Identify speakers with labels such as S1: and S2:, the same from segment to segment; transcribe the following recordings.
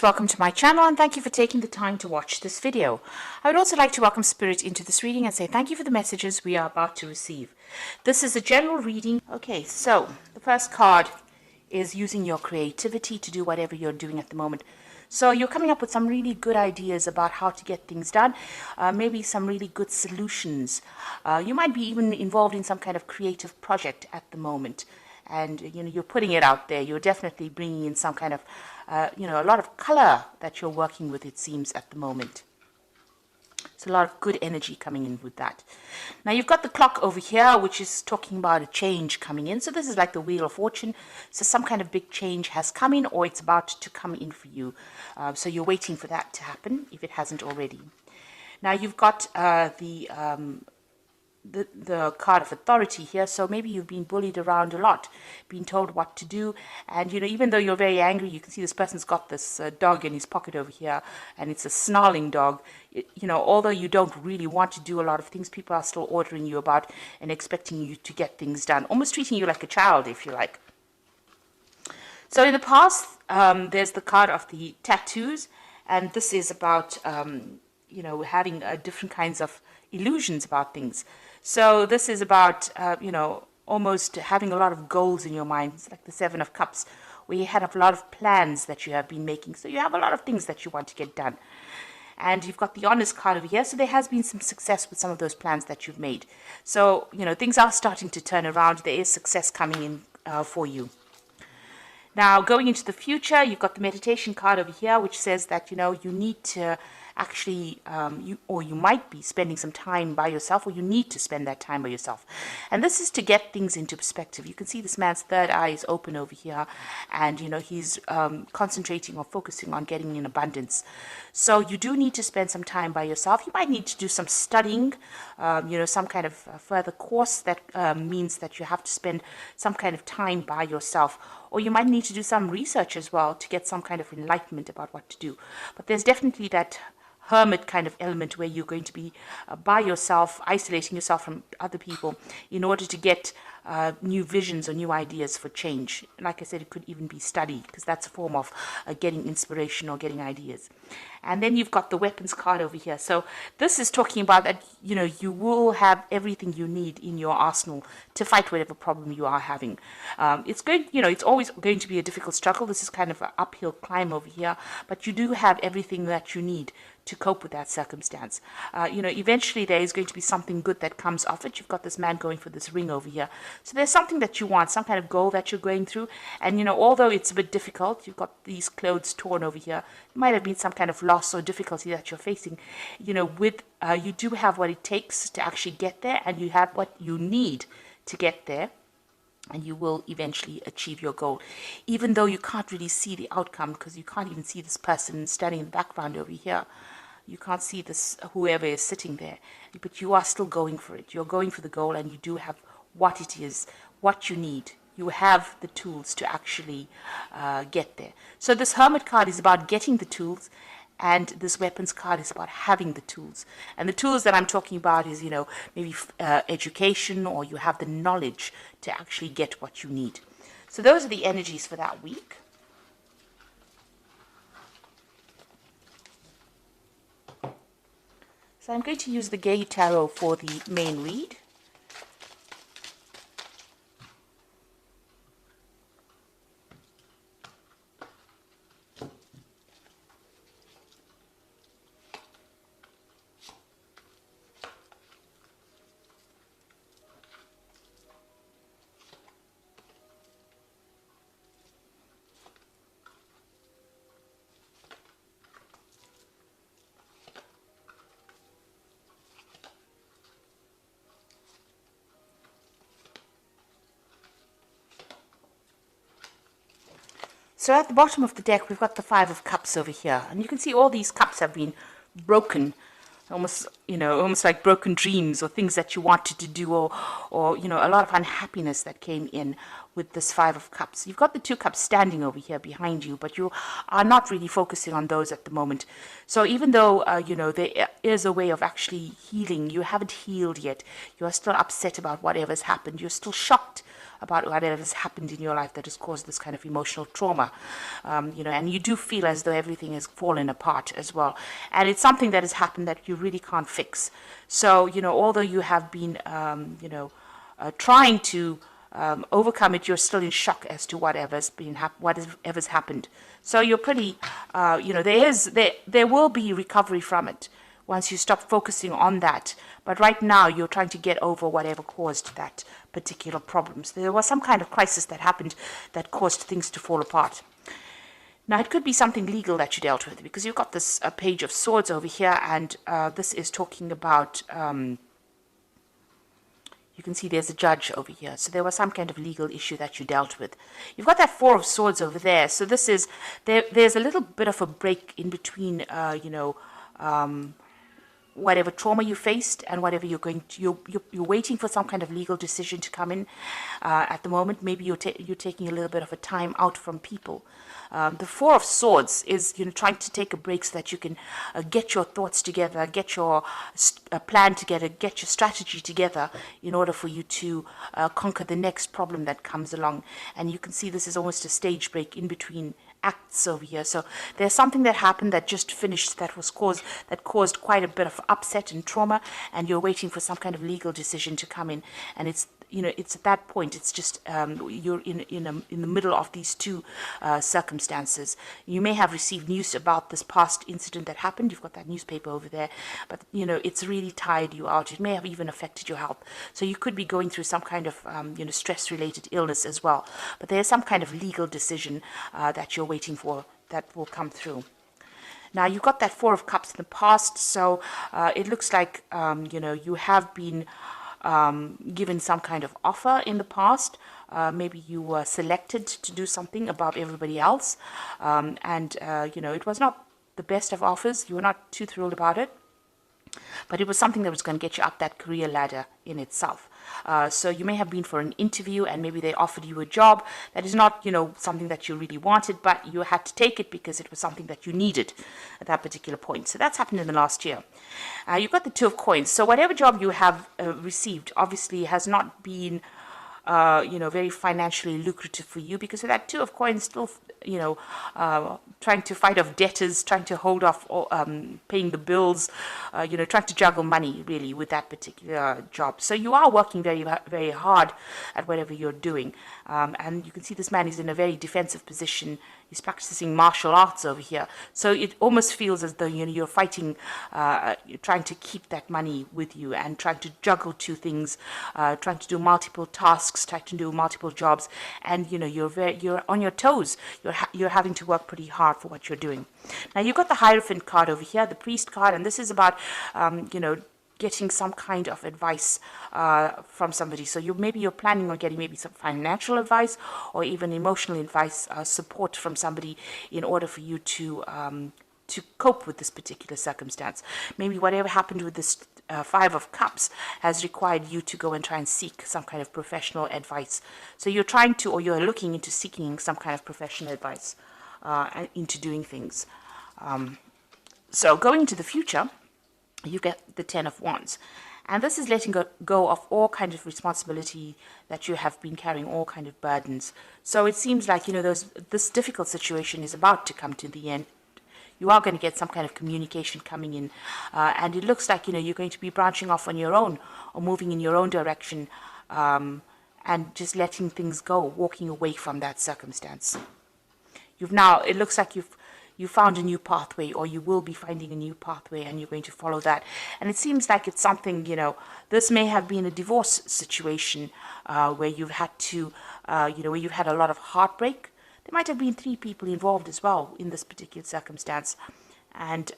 S1: Welcome to my channel and thank you for taking the time to watch this video. I would also like to welcome Spirit into this reading and say thank you for the messages we are about to receive. This is a general reading. Okay, so the first card is using your creativity to do whatever you're doing at the moment. So you're coming up with some really good ideas about how to get things done, maybe some really good solutions. You might be even involved in some kind of creative project at the moment. And you're putting it out there. You're definitely bringing in some kind of a lot of color that you're working with, it seems, at the moment. It's a lot of good energy coming in with that. Now you've got the clock over here, which is talking about a change coming in. So this is like the Wheel of Fortune. So some kind of big change has come in, or it's about to come in for you. So you're waiting for that to happen if it hasn't already. Now you've got the card of authority here. So maybe you've been bullied around a lot, been told what to do, and even though you're very angry, you can see this person's got this dog in his pocket over here, and it's a snarling dog. Although you don't really want to do a lot of things, people are still ordering you about and expecting you to get things done, almost treating you like a child, if you like. So in the past, there's the card of the tattoos, and this is about having different kinds of illusions about things. So this is about, almost having a lot of goals in your mind. It's like the Seven of Cups, where you have a lot of plans that you have been making. So you have a lot of things that you want to get done. And you've got the Honest card over here. So there has been some success with some of those plans that you've made. So, things are starting to turn around. There is success coming in for you. Now, going into the future, you've got the Meditation card over here, which says that, you need to actually, you might be spending some time by yourself, or you need to spend that time by yourself. And this is to get things into perspective. You can see this man's third eye is open over here, and, he's concentrating or focusing on getting in abundance. So you do need to spend some time by yourself. You might need to do some studying, some kind of further course that means that you have to spend some kind of time by yourself. Or you might need to do some research as well to get some kind of enlightenment about what to do. But there's definitely that hermit kind of element where you're going to be by yourself, isolating yourself from other people in order to get new visions or new ideas for change. Like I said, it could even be study, because that's a form of getting inspiration or getting ideas. And then you've got the Weapons card over here. So this is talking about that, you will have everything you need in your arsenal to fight whatever problem you are having. It's always going to be a difficult struggle. This is kind of an uphill climb over here, but you do have everything that you need to cope with that circumstance. Eventually there is going to be something good that comes off it. You've got this man going for this ring over here. So there's something that you want, some kind of goal that you're going through. And, although it's a bit difficult, you've got these clothes torn over here. It might have been some kind of loss or difficulty that you're facing. You do have what it takes to actually get there, and you have what you need to get there. And you will eventually achieve your goal, even though you can't really see the outcome, because you can't even see this person standing in the background over here. You can't see this, whoever is sitting there, but you are still going for it. You're going for the goal, and you do have what it is, what you need. You have the tools to actually get there. So this Hermit card is about getting the tools, and this Weapons card is about having the tools. And the tools that I'm talking about is, maybe education, or you have the knowledge to actually get what you need. So those are the energies for that week. So I'm going to use the Gay Tarot for the main read. So at the bottom of the deck, we've got the Five of Cups over here. And you can see all these cups have been broken, almost like broken dreams, or things that you wanted to do, or a lot of unhappiness that came in with this Five of Cups. You've got the Two Cups standing over here behind you, but you are not really focusing on those at the moment. So even though, there is a way of actually healing, you haven't healed yet. You are still upset about whatever's happened. You're still shocked about whatever has happened in your life that has caused this kind of emotional trauma, and you do feel as though everything has fallen apart as well. And it's something that has happened that you really can't fix. So, although you have been, trying to overcome it, you're still in shock as to whatever's happened. So you're pretty, there will be recovery from it once you stop focusing on that. But right now, you're trying to get over whatever caused that particular problem. So there was some kind of crisis that happened that caused things to fall apart. Now, it could be something legal that you dealt with, because you've got this page of swords over here, and this is talking about, you can see there's a judge over here. So there was some kind of legal issue that you dealt with. You've got that four of swords over there. So this is, there's a little bit of a break in between, whatever trauma you faced and whatever you're waiting for some kind of legal decision to come in at the moment. Maybe you're taking a little bit of a time out from people. The Four of Swords is trying to take a break so that you can get your thoughts together, get your plan together, get your strategy together in order for you to conquer the next problem that comes along. And you can see this is almost a stage break in between acts over here. So there's something that happened that just finished that caused quite a bit of upset and trauma, and you're waiting for some kind of legal decision to come in. And it's at that point, it's just you're in the middle of these two circumstances. You may have received news about this past incident that happened. You've got that newspaper over there, but it's really tired you out. It may have even affected your health. So you could be going through some kind of stress-related illness as well. But there's some kind of legal decision that you're waiting for that will come through. Now, you've got that Four of Cups in the past, so it looks like you have been given some kind of offer in the past. Maybe you were selected to do something above everybody else, and it was not the best of offers. You were not too thrilled about it, but it was something that was going to get you up that career ladder in itself. So you may have been for an interview, and maybe they offered you a job that is not, something that you really wanted, but you had to take it because it was something that you needed at that particular point. So that's happened in the last year. You've got the Two of Coins. So whatever job you have received obviously has not been very financially lucrative for you, because of that Two of Coins still, trying to fight off debtors, trying to hold off paying the bills, trying to juggle money really with that particular job. So you are working very, very hard at whatever you're doing. And you can see this man is in a very defensive position. He's practicing martial arts over here. So it almost feels as though you're fighting, you're trying to keep that money with you and trying to juggle two things, trying to do multiple tasks, trying to do multiple jobs, and you're on your toes. You're having to work pretty hard for what you're doing. Now you've got the Hierophant card over here, the Priest card, and this is about getting some kind of advice from somebody. So maybe you're planning on getting maybe some financial advice or even emotional advice, support from somebody in order for you to cope with this particular circumstance. Maybe whatever happened with this Five of Cups has required you to go and try and seek some kind of professional advice. So you're trying to, or you're looking into seeking some kind of professional advice into doing things. So going into the future, you get the Ten of Wands. And this is letting go of all kind of responsibility that you have been carrying, all kind of burdens. So it seems like, this difficult situation is about to come to the end. You are going to get some kind of communication coming in. And it looks like, you're going to be branching off on your own or moving in your own direction, and just letting things go, walking away from that circumstance. It looks like you found a new pathway, or you will be finding a new pathway, and you're going to follow that. And it seems like it's something, this may have been a divorce situation where you've had to, where you've had a lot of heartbreak. There might have been 3 people involved as well in this particular circumstance. And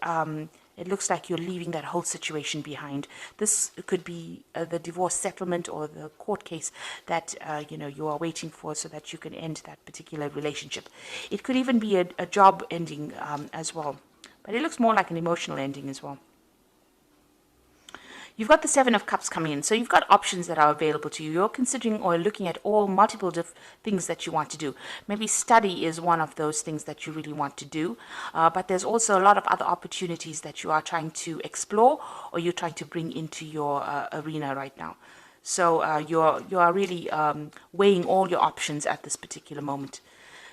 S1: it looks like you're leaving that whole situation behind. This could be the divorce settlement or the court case that you are waiting for, so that you can end that particular relationship. It could even be a job ending as well, but it looks more like an emotional ending as well. You've got the Seven of Cups coming in, so you've got options that are available to you. You're considering or looking at all multiple things that you want to do. Maybe study is one of those things that you really want to do, but there's also a lot of other opportunities that you are trying to explore, or you're trying to bring into your arena right now. So you are really weighing all your options at this particular moment.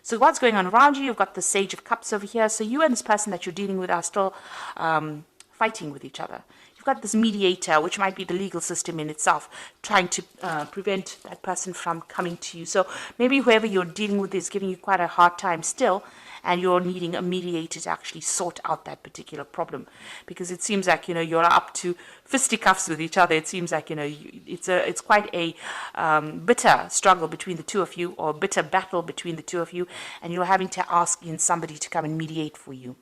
S1: So what's going on around you? You've got the Sage of Cups over here. So you and this person that you're dealing with are still fighting with each other. You've got this mediator, which might be the legal system in itself, trying to prevent that person from coming to you. So maybe whoever you're dealing with is giving you quite a hard time still, and you're needing a mediator to actually sort out that particular problem, because it seems like you're up to fisticuffs with each other. It seems like it's quite a bitter struggle between the two of you, or bitter battle between the two of you, and you're having to ask in somebody to come and mediate for you.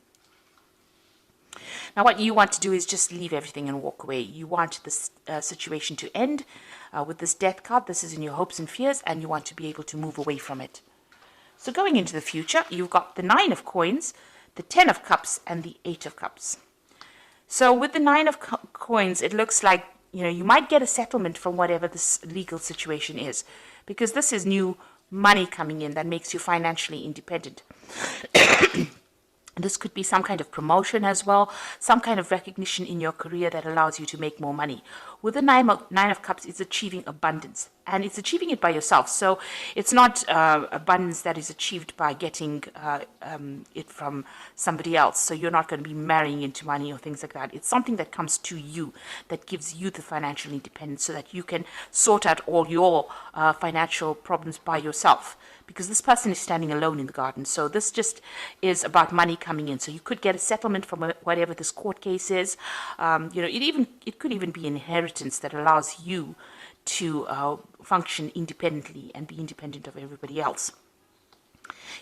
S1: Now, what you want to do is just leave everything and walk away. You want this situation to end with this Death card. This is in your hopes and fears, and you want to be able to move away from it. So going into the future, you've got the 9 of Coins, the 10 of Cups, and the 8 of Cups. So with the 9 of Coins, it looks like you might get a settlement from whatever this legal situation is, because this is new money coming in that makes you financially independent. This could be some kind of promotion as well, some kind of recognition in your career that allows you to make more money. With the Nine of Cups, it's achieving abundance, and it's achieving it by yourself. So it's not abundance that is achieved by getting it from somebody else. So you're not going to be marrying into money or things like that. It's something that comes to you, that gives you the financial independence so that you can sort out all your financial problems by yourself. Because this person is standing alone in the garden. So this just is about money coming in. So you could get a settlement from whatever this court case is. It could even be inheritance that allows you to function independently and be independent of everybody else.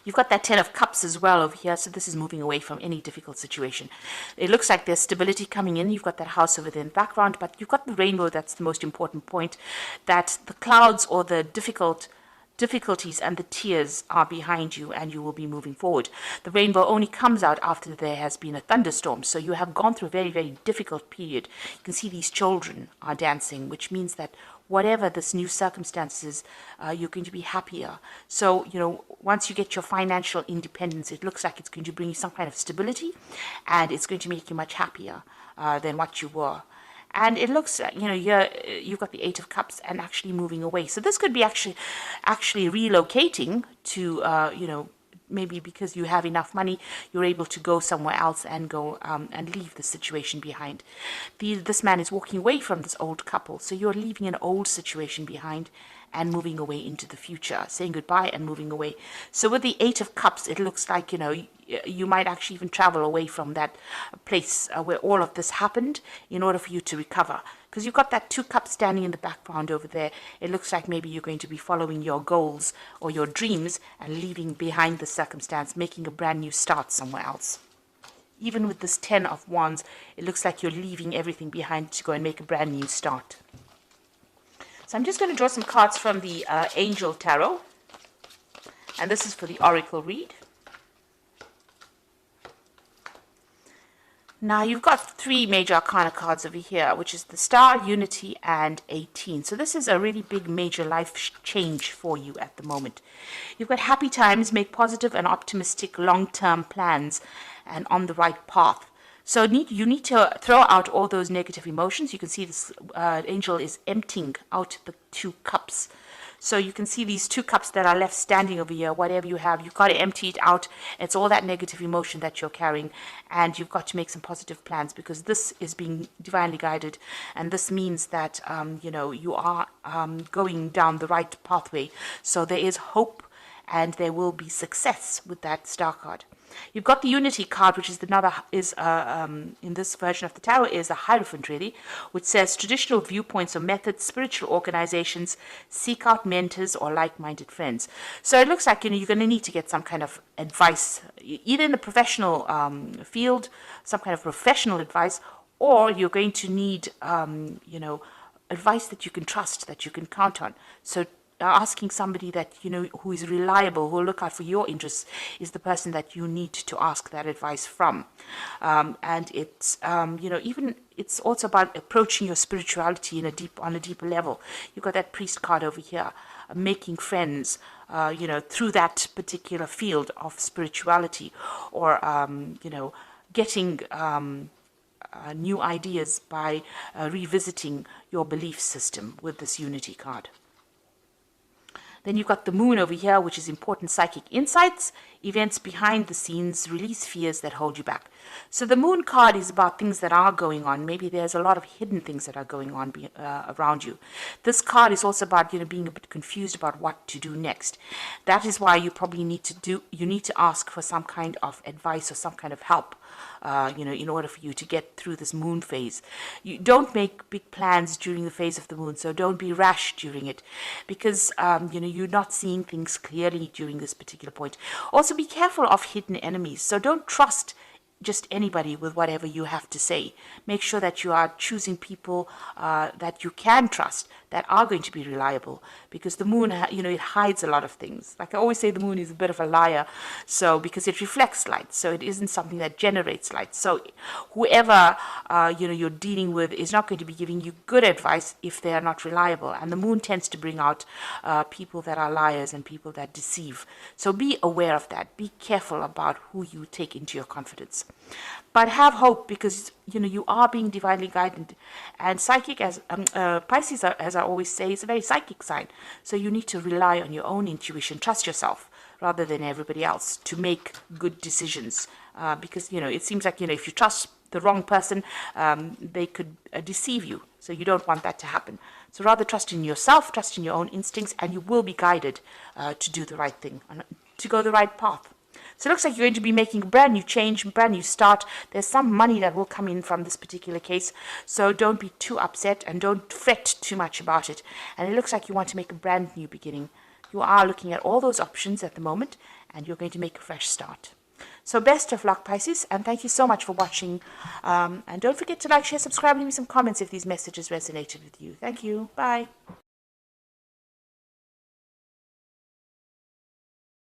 S1: You've got that 10 of Cups as well over here, so this is moving away from any difficult situation. It looks like there's stability coming in. You've got that house over there in the background, but you've got the rainbow. That's the most important point, that the clouds or the difficulties and the tears are behind you, and you will be moving forward. The rainbow only comes out after there has been a thunderstorm, so you have gone through a very, very difficult period. You can see these children are dancing, which means that whatever this new circumstances, you're going to be happier. So, once you get your financial independence, it looks like it's going to bring you some kind of stability, and it's going to make you much happier than what you were. And it looks, you've got the 8 of Cups and actually moving away. So this could be actually relocating to, maybe because you have enough money, you're able to go somewhere else and go and leave the situation behind. This man is walking away from this old couple. So you're leaving an old situation behind and moving away into the future, saying goodbye and moving away. So with the 8 of Cups, it looks like, you might actually even travel away from that place where all of this happened in order for you to recover. Because you've got that 2 cups standing in the background over there. It looks like maybe you're going to be following your goals or your dreams and leaving behind the circumstance, making a brand new start somewhere else. Even with this 10 of Wands, it looks like you're leaving everything behind to go and make a brand new start. So I'm just going to draw some cards from the Angel Tarot. And this is for the Oracle read. Now, you've got 3 major arcana cards over here, which is the Star, Unity, and 18. So this is a really big major life change for you at the moment. You've got happy times, make positive and optimistic long-term plans, and on the right path. So you need to throw out all those negative emotions. You can see this angel is emptying out the 2 cups. So you can see these 2 cups that are left standing over here. Whatever you have, you've got to empty it out. It's all that negative emotion that you're carrying, and you've got to make some positive plans, because this is being divinely guided, and this means that you are going down the right pathway. So there is hope, and there will be success with that Star card. You've got the Unity card, which is in this version of the tarot is a Hierophant, really, which says traditional viewpoints or methods, spiritual organizations, seek out mentors or like-minded friends. So it looks like you're going to need to get some kind of advice, either in the professional field, some kind of professional advice, or you're going to need advice that you can trust, that you can count on. So asking somebody that who is reliable, who will look out for your interests, is the person that you need to ask that advice from. And it's even it's also about approaching your spirituality on a deeper level. You've got that Priest card over here, making friends through that particular field of spirituality, or getting new ideas by revisiting your belief system with this Unity card. Then you've got the Moon over here, which is important psychic insights, events behind the scenes, release fears that hold you back. So the Moon card is about things that are going on. Maybe there's a lot of hidden things that are going on around you. This card is also about being a bit confused about what to do next. That is why you probably need to ask for some kind of advice or some kind of help. In order for you to get through this moon phase. You don't make big plans during the phase of the moon, so don't be rash during it, because you're not seeing things clearly during this particular point. Also, be careful of hidden enemies, so don't trust just anybody with whatever you have to say. Make sure that you are choosing people that you can trust, that are going to be reliable, because the moon, it hides a lot of things. Like I always say, the moon is a bit of a liar, so because it reflects light, so it isn't something that generates light. So whoever you're dealing with is not going to be giving you good advice if they are not reliable. And the moon tends to bring out people that are liars and people that deceive. So be aware of that. Be careful about who you take into your confidence. But have hope, because you are being divinely guided, and psychic, as Pisces, as I always say, is a very psychic sign. So you need to rely on your own intuition, trust yourself rather than everybody else to make good decisions. Because it seems like if you trust the wrong person, they could deceive you. So you don't want that to happen. So rather trust in yourself, trust in your own instincts, and you will be guided to do the right thing, to go the right path. So it looks like you're going to be making a brand new change, brand new start. There's some money that will come in from this particular case. So don't be too upset and don't fret too much about it. And it looks like you want to make a brand new beginning. You are looking at all those options at the moment, and you're going to make a fresh start. So best of luck, Pisces, and thank you so much for watching. And don't forget to like, share, subscribe, and leave me some comments if these messages resonated with you. Thank you. Bye.